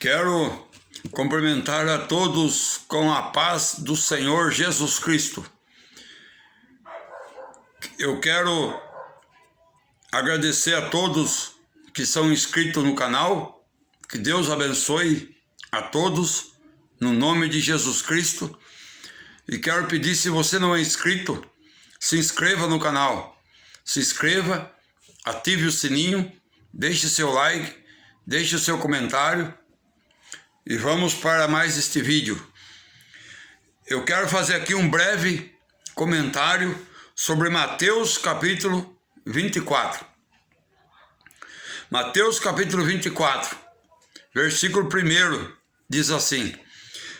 Quero cumprimentar a todos com a paz do Senhor Jesus Cristo. Eu quero agradecer a todos que são inscritos no canal. Que Deus abençoe a todos, no nome de Jesus Cristo. E quero pedir, se você não é inscrito, se inscreva no canal. Se inscreva, ative o sininho, deixe seu like, deixe o seu comentário. E vamos para mais este vídeo. Eu quero fazer aqui um breve comentário sobre Mateus capítulo 24. Mateus capítulo 24, versículo 1, diz assim: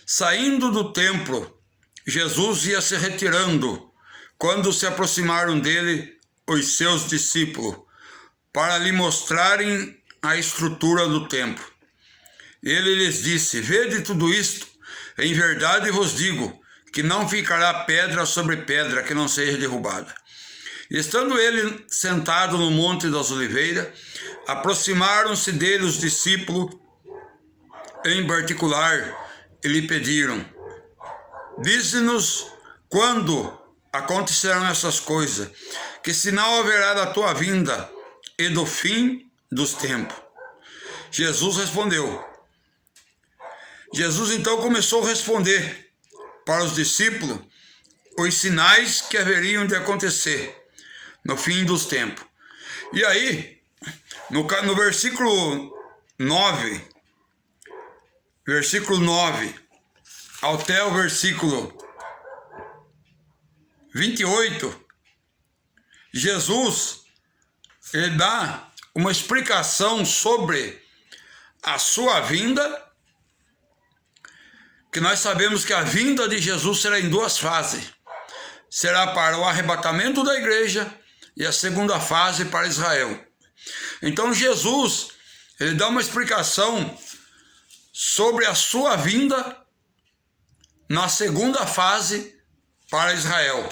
Saindo do templo, Jesus ia se retirando, quando se aproximaram dele os seus discípulos, para lhe mostrarem a estrutura do templo. Ele lhes disse: Vede tudo isto? Em verdade vos digo, que não ficará pedra sobre pedra que não seja derrubada. Estando ele sentado no Monte das Oliveiras, aproximaram-se dele os discípulos, em particular, e lhe pediram: Dize-nos quando acontecerão essas coisas, que sinal haverá da tua vinda e do fim dos tempos? Jesus respondeu. Jesus então começou a responder para os discípulos os sinais que haveriam de acontecer no fim dos tempos. E aí, no versículo 9 até o versículo 28, Jesus ele dá uma explicação sobre a sua vinda, que nós sabemos que a vinda de Jesus será em duas fases. Será para o arrebatamento da igreja e a segunda fase para Israel. Então Jesus, ele dá uma explicação sobre a sua vinda na segunda fase para Israel.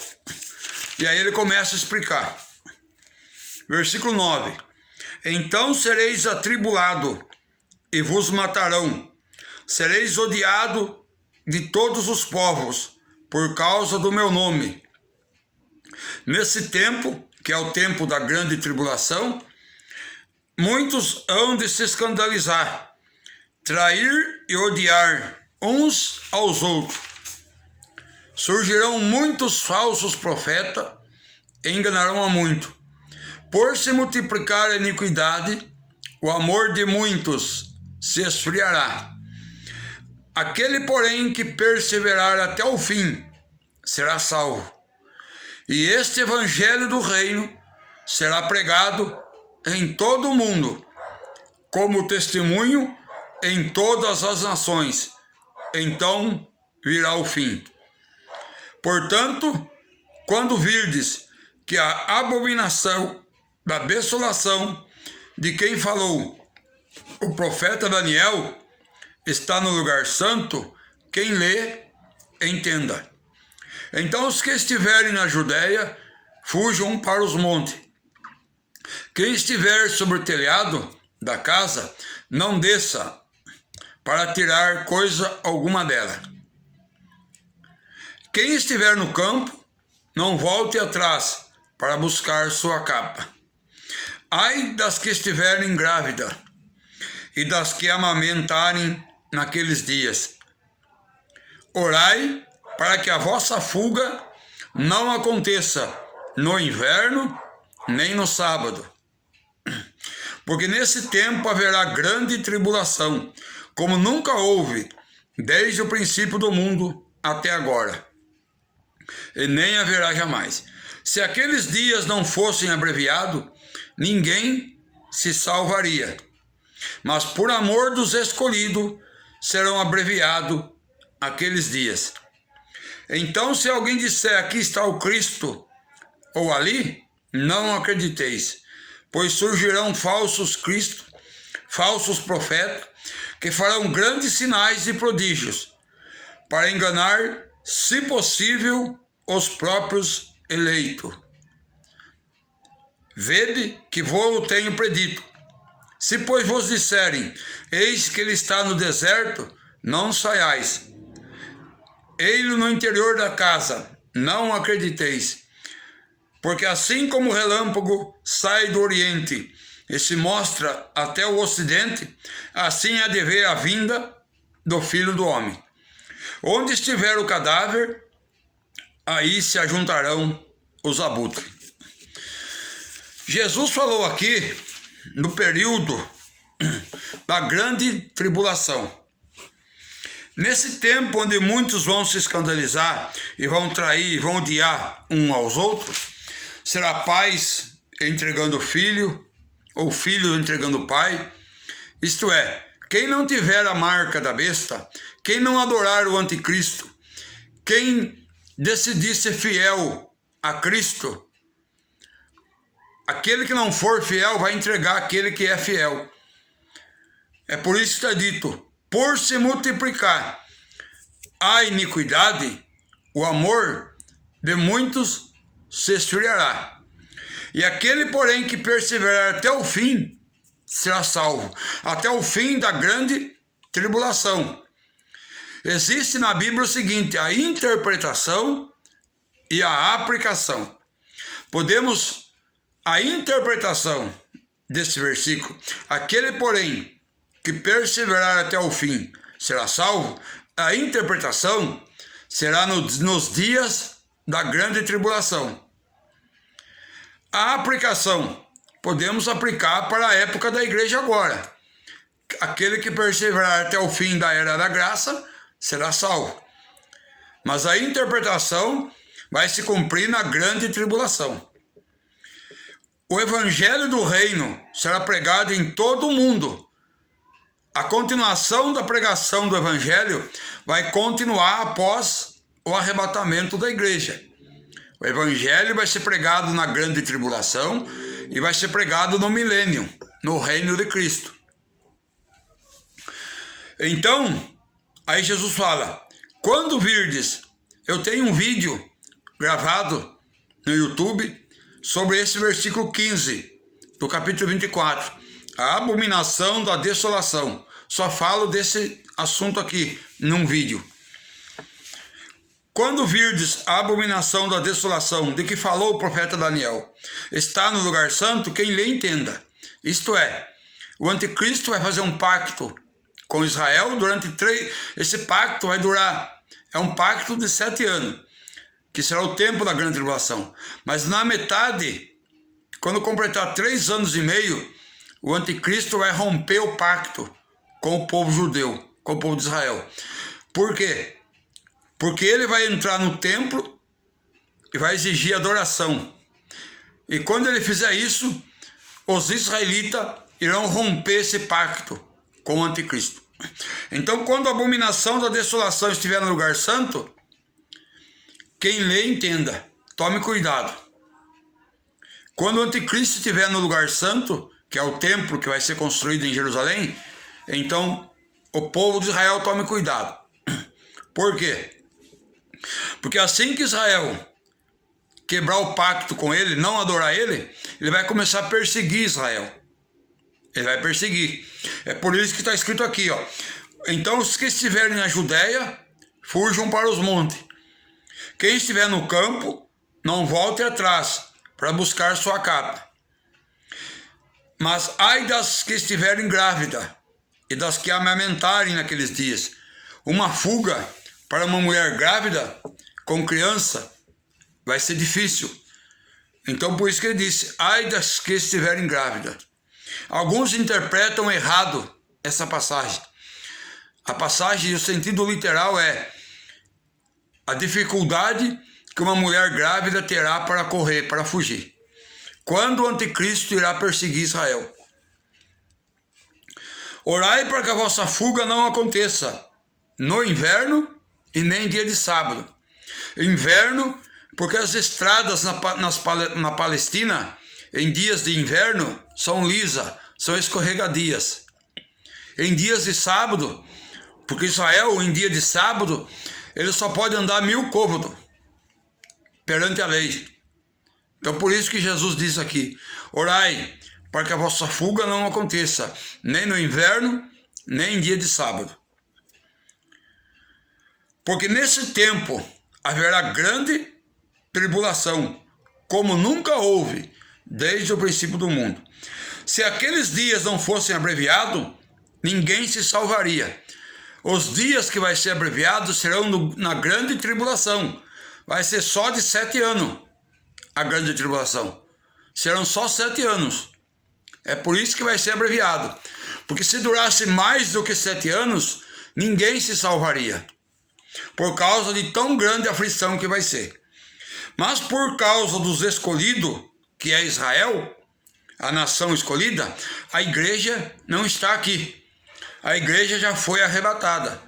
E aí ele começa a explicar. Versículo 9. Então sereis atribulados e vos matarão. Sereis odiados de todos os povos por causa do meu nome. Nesse tempo, que é o tempo da grande tribulação, muitos hão de se escandalizar, trair e odiar uns aos outros. Surgirão muitos falsos profetas e enganarão a muito. Por se multiplicar a iniquidade, o amor de muitos se esfriará. Aquele, porém, que perseverar até o fim, será salvo. E este evangelho do reino será pregado em todo o mundo, como testemunho em todas as nações. Então virá o fim. Portanto, quando virdes que a abominação da desolação de quem falou o profeta Daniel está no lugar santo, quem lê, entenda. Então os que estiverem na Judéia, fujam para os montes. Quem estiver sobre o telhado da casa, não desça para tirar coisa alguma dela. Quem estiver no campo, não volte atrás para buscar sua capa. Ai das que estiverem grávidas e das que amamentarem naqueles dias. Orai para que a vossa fuga não aconteça no inverno nem no sábado. Porque nesse tempo haverá grande tribulação, como nunca houve, desde o princípio do mundo até agora. E nem haverá jamais. Se aqueles dias não fossem abreviados, ninguém se salvaria. Mas por amor dos escolhidos, serão abreviados aqueles dias. Então, se alguém disser, aqui está o Cristo, ou ali, não acrediteis, pois surgirão falsos cristos, falsos profetas, que farão grandes sinais e prodígios, para enganar, se possível, os próprios eleitos. Vede que vou tenho predito. Se, pois, vos disserem, eis que ele está no deserto, não saiais. Ei-lo no interior da casa, não acrediteis. Porque assim como o relâmpago sai do oriente e se mostra até o ocidente, assim há de ver a vinda do Filho do Homem. Onde estiver o cadáver, aí se ajuntarão os abutres. Jesus falou aqui no período da grande tribulação. Nesse tempo onde muitos vão se escandalizar e vão trair, vão odiar uns aos outros, será pais entregando filho, ou filho entregando pai. Isto é, quem não tiver a marca da besta, quem não adorar o anticristo, quem decidir ser fiel a Cristo, aquele que não for fiel vai entregar aquele que é fiel. É por isso que está dito, por se multiplicar a iniquidade, o amor de muitos se esfriará. E aquele, porém, que perseverar até o fim, será salvo. Até o fim da grande tribulação. Existe na Bíblia o seguinte, a interpretação e a aplicação. A interpretação desse versículo, aquele, porém, que perseverar até o fim será salvo, a interpretação será nos dias da grande tribulação. A aplicação, podemos aplicar para a época da igreja agora. Aquele que perseverar até o fim da era da graça será salvo. Mas a interpretação vai se cumprir na grande tribulação. O evangelho do reino será pregado em todo o mundo. A continuação da pregação do evangelho vai continuar após o arrebatamento da igreja. O evangelho vai ser pregado na grande tribulação e vai ser pregado no milênio, no reino de Cristo. Então, aí Jesus fala, quando virdes, eu tenho um vídeo gravado no YouTube sobre esse versículo 15 do capítulo 24, a abominação da desolação. Só falo desse assunto aqui num vídeo. Quando virdes a abominação da desolação, de que falou o profeta Daniel, está no lugar santo, quem lhe entenda. Isto é, o anticristo vai fazer um pacto com Israel durante 3... Esse pacto vai durar, é um pacto de 7 anos, que será o tempo da grande tribulação. Mas na metade, quando completar 3 anos e meio, o anticristo vai romper o pacto com o povo judeu, com o povo de Israel. Por quê? Porque ele vai entrar no templo e vai exigir adoração. E quando ele fizer isso, os israelitas irão romper esse pacto com o anticristo. Então, quando a abominação da desolação estiver no lugar santo, quem lê entenda, tome cuidado. Quando o anticristo estiver no lugar santo, que é o templo que vai ser construído em Jerusalém, então o povo de Israel tome cuidado. Por quê? Porque assim que Israel quebrar o pacto com ele, não adorar ele, ele vai começar a perseguir Israel. Ele vai perseguir. É por isso que está escrito aqui, ó. Então os que estiverem na Judéia, fujam para os montes. Quem estiver no campo, não volte atrás para buscar sua capa. Mas ai das que estiverem grávidas e das que amamentarem naqueles dias. Uma fuga para uma mulher grávida com criança vai ser difícil. Então por isso que ele disse, ai das que estiverem grávidas. Alguns interpretam errado essa passagem. A passagem, o sentido literal é a dificuldade que uma mulher grávida terá para correr, para fugir. Quando o anticristo irá perseguir Israel. Orai para que a vossa fuga não aconteça no inverno e nem dia de sábado. Inverno, porque as estradas na Palestina, em dias de inverno, são lisas, são escorregadias. Em dias de sábado, porque Israel, em dia de sábado, ele só pode andar 1000 côvados perante a lei. Então por isso que Jesus diz aqui, orai para que a vossa fuga não aconteça, nem no inverno, nem em dia de sábado. Porque nesse tempo haverá grande tribulação, como nunca houve desde o princípio do mundo. Se aqueles dias não fossem abreviados, ninguém se salvaria. Os dias que vai ser abreviados serão na grande tribulação. Vai ser só de 7 anos a grande tribulação. Serão só 7 anos. É por isso que vai ser abreviado. Porque se durasse mais do que 7 anos, ninguém se salvaria. Por causa de tão grande aflição que vai ser. Mas por causa dos escolhidos, que é Israel, a nação escolhida, a igreja não está aqui. A igreja já foi arrebatada.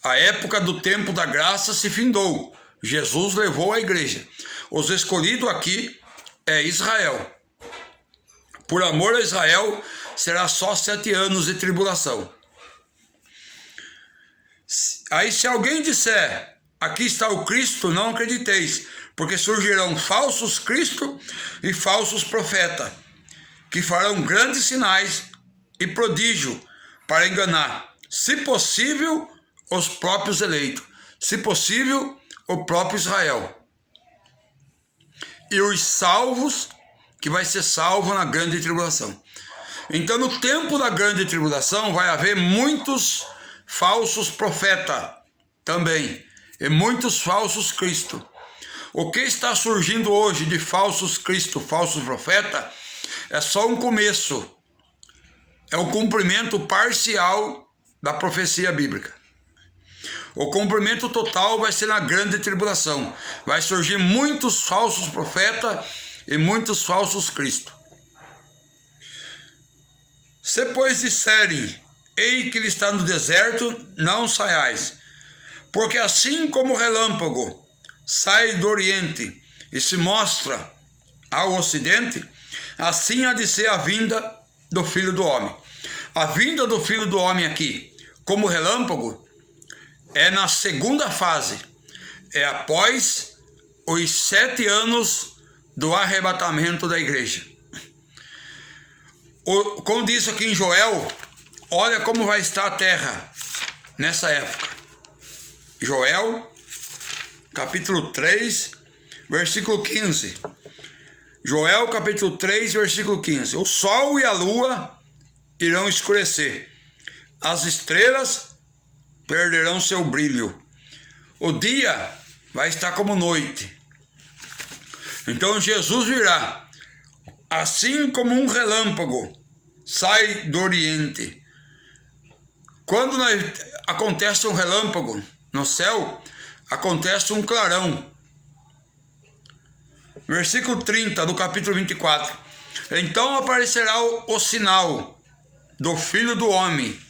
A época do tempo da graça se findou. Jesus levou a igreja. Os escolhidos aqui é Israel. Por amor a Israel, será só 7 anos de tribulação. Aí se alguém disser, aqui está o Cristo, não acrediteis, porque surgirão falsos Cristo e falsos profetas, que farão grandes sinais e prodígio para enganar, se possível, os próprios eleitos, se possível, o próprio Israel. E os salvos, que vai ser salvo na grande tribulação. Então, no tempo da grande tribulação, vai haver muitos falsos profetas também, e muitos falsos Cristo. O que está surgindo hoje de falsos Cristo, falsos profetas, é só um começo. É o cumprimento parcial da profecia bíblica. O cumprimento total vai ser na grande tribulação. Vai surgir muitos falsos profetas e muitos falsos Cristo. Se, pois, disserem, ei que ele está no deserto, não saiais. Porque assim como o relâmpago sai do oriente e se mostra ao ocidente, assim há de ser a vinda do Filho do Homem. A vinda do Filho do Homem aqui, como relâmpago, é na segunda fase. É após os 7 anos do arrebatamento da igreja. Como diz aqui em Joel, olha como vai estar a terra nessa época. Joel, capítulo 3, versículo 15. Joel, capítulo 3, versículo 15. O sol e a lua irão escurecer. As estrelas perderão seu brilho. O dia vai estar como noite. Então Jesus virá, assim como um relâmpago sai do oriente. Quando acontece um relâmpago no céu, acontece um clarão. Versículo 30 do capítulo 24. Então aparecerá o sinal do Filho do Homem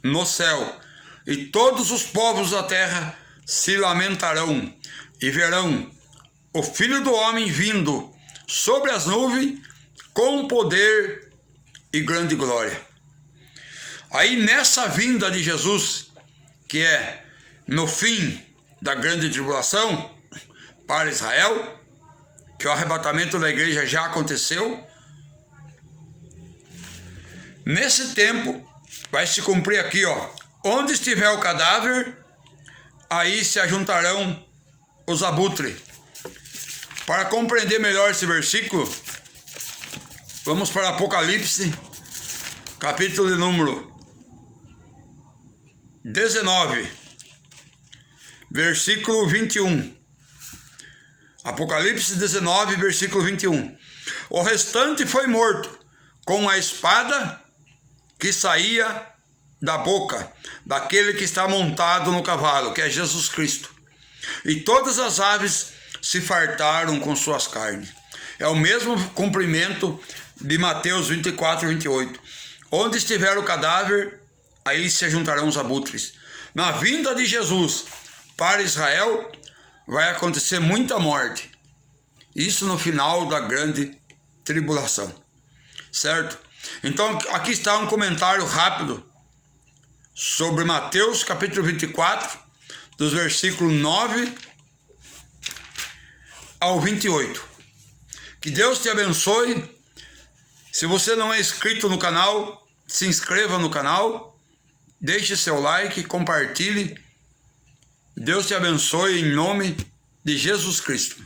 no céu, e todos os povos da terra se lamentarão e verão o Filho do Homem vindo sobre as nuvens com poder e grande glória. Aí nessa vinda de Jesus, que é no fim da grande tribulação para Israel, que o arrebatamento da igreja já aconteceu, nesse tempo vai se cumprir aqui, ó, onde estiver o cadáver, aí se ajuntarão os abutres. Para compreender melhor esse versículo, vamos para Apocalipse, capítulo de número 19, versículo 21. Apocalipse 19, versículo 21. O restante foi morto com a espada que saía da boca daquele que está montado no cavalo, que é Jesus Cristo. E todas as aves se fartaram com suas carnes. É o mesmo cumprimento de Mateus 24, 28. Onde estiver o cadáver, aí se juntarão os abutres. Na vinda de Jesus para Israel, vai acontecer muita morte. Isso no final da grande tribulação. Certo? Então, aqui está um comentário rápido sobre Mateus, capítulo 24, dos versículos 9 ao 28. Que Deus te abençoe Se você não é inscrito no canal, se inscreva no canal, deixe seu like, compartilhe. Deus te abençoe em nome de Jesus Cristo.